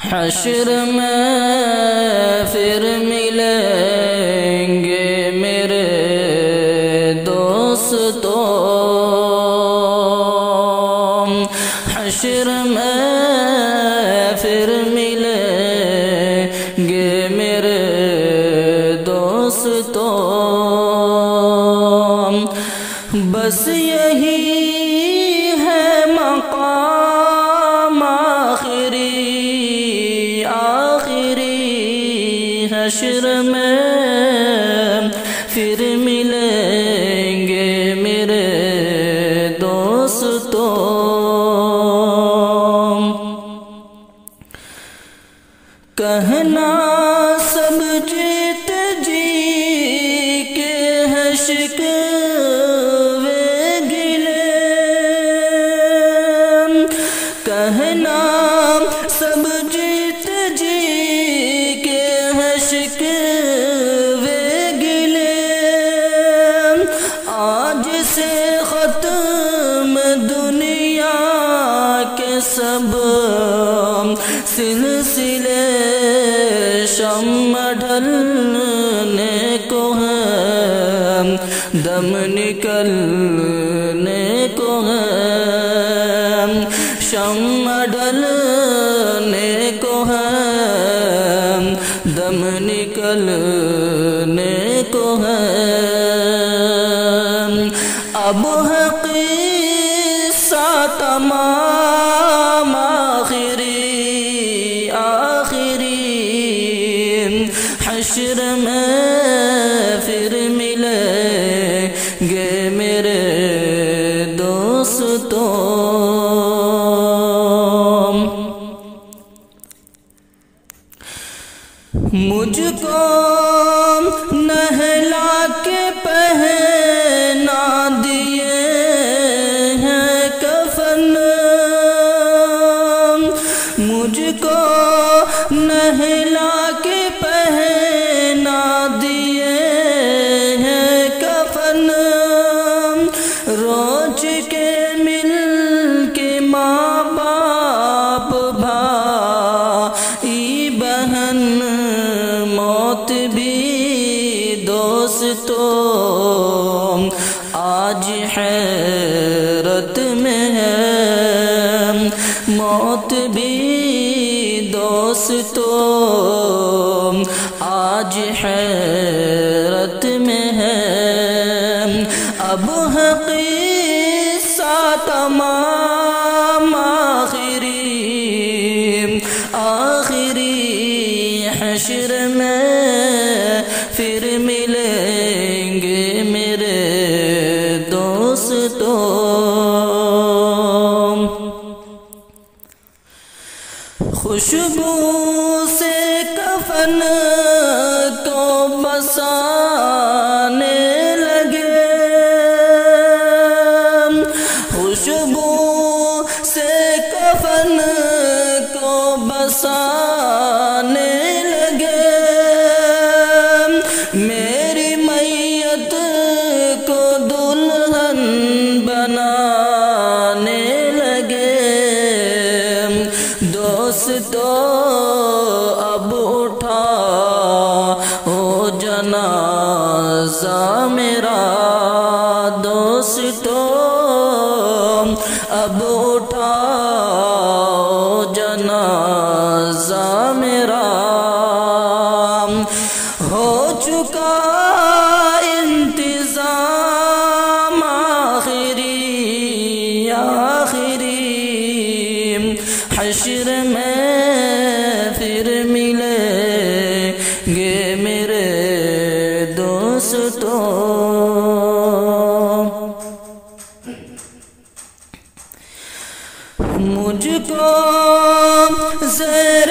حشر میں پھر ملیں گے میرے دوستو، حشر میں پھر ملیں گے میرے دوستو، بس یہی ہے مقام آخری حشر میں پھر ملیں گے میرے دوستو، کہنا سب جیت جی کے ہے شکوے گلے، کہنا سب جیت جی کے ہے شکوے گلے، آج سے ختم دنیا کے سب سلسلے، شمع ڈھلنے کو ہے دم نکلنے کو ہے، شمع ڈھلنے کو ہے دم نکلنے کو ہے، اب ہے قصہ تمام حشر میں پھر ملیں گے میرے دوستو، مجھ کو نہلا کے پہنا دیے ہیں کفن، مجھ کو نہلا کے پہنا دیے ہیں کفن، روج کے مل کے ماں باپ بھائی بہن، موت بھی دوستو آج حیرت میں ہے، موت بھی دوستو آج حیرت میں ہے، اب ہے قصہ تمام آخری حشر میں پھر ملیں گے میرے دوستو، خوشبو سے کفن کو بسانے لگے، خوشبو سے کفن کو بسانے لگے، میری میت کو دلہن بنانے لگے، دوستو اب اٹھا ہو جنازہ میرا، دوستو اب اٹھا ہو جنازہ میرا، ہو چکا انتظام آخری حشر میں پھر ملیں گے میرے دوستو، مجھ کو زیر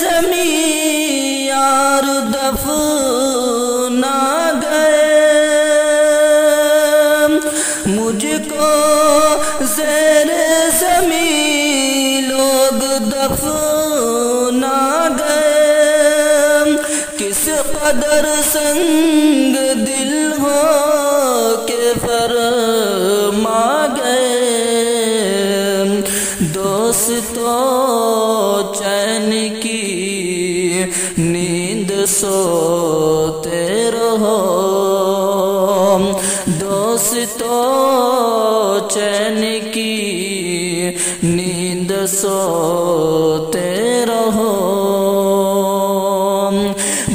زمین یار دفنا گئے، مجھ کو زیر زمین لوگ دفنا گئے، کس قدر سنگ دل ہو کے فرما گئے، دوستو چین نیند سوتے رہو دوستو چین کی نیند سوتے رہو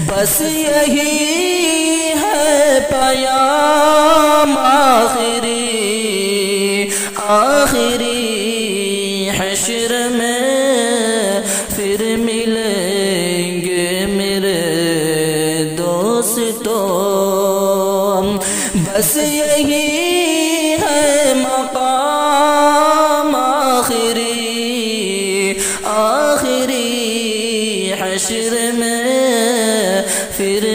بس یہی ہے پیام آخری حشر میں پھر ملیں گے میرے دوستو بس یہی ہے مقام آخری حشر میں پھر